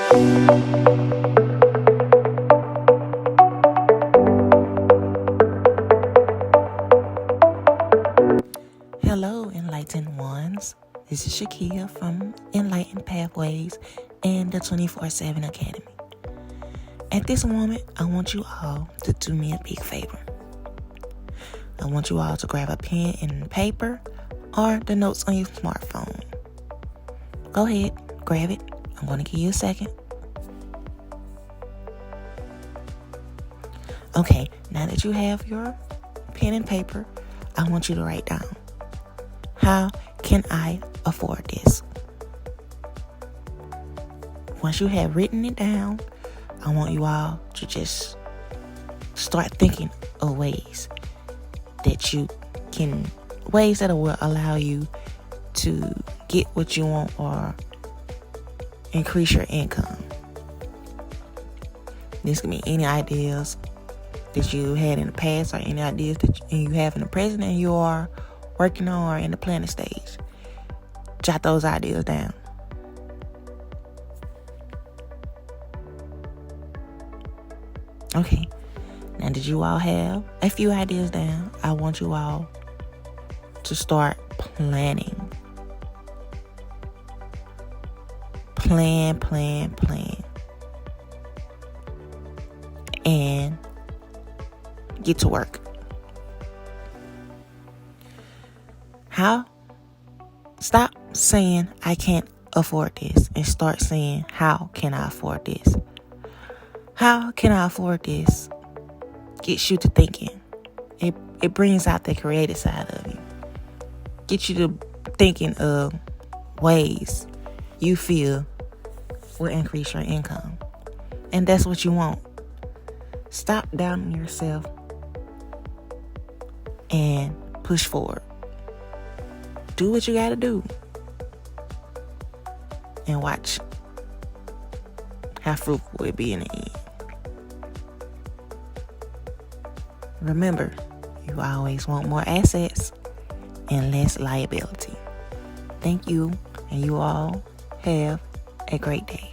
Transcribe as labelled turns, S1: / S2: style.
S1: Hello, Enlightened Ones. This is Shakia from Enlightened Pathways and the 24/7 Academy. At this moment, I want you all to do me a big favor. I want you all to grab a pen and paper or the notes on your smartphone. Go ahead, grab it. I'm going to give you a second. Okay, now that you have your pen and paper, I want you to write down, how can I afford this? Once you have written it down, I want you all to just start thinking of ways that will allow you to get what you want or increase your income. This can be any ideas that you had in the past or any ideas that you have in the present and you are working on or in the planning stage. Jot those ideas down. Okay, now that you all have a few ideas down, I want you all to start planning. Plan. And get to work. Stop saying I can't afford this and start saying how can I afford this? How can I afford this? Gets you to thinking. It brings out the creative side of you. Gets you to thinking of ways you feel will increase your income. And that's what you want. Stop doubting yourself and push forward. Do what you gotta do. And watch how fruitful it be in the end. Remember, you always want more assets and less liability. Thank you, and you all have a great day.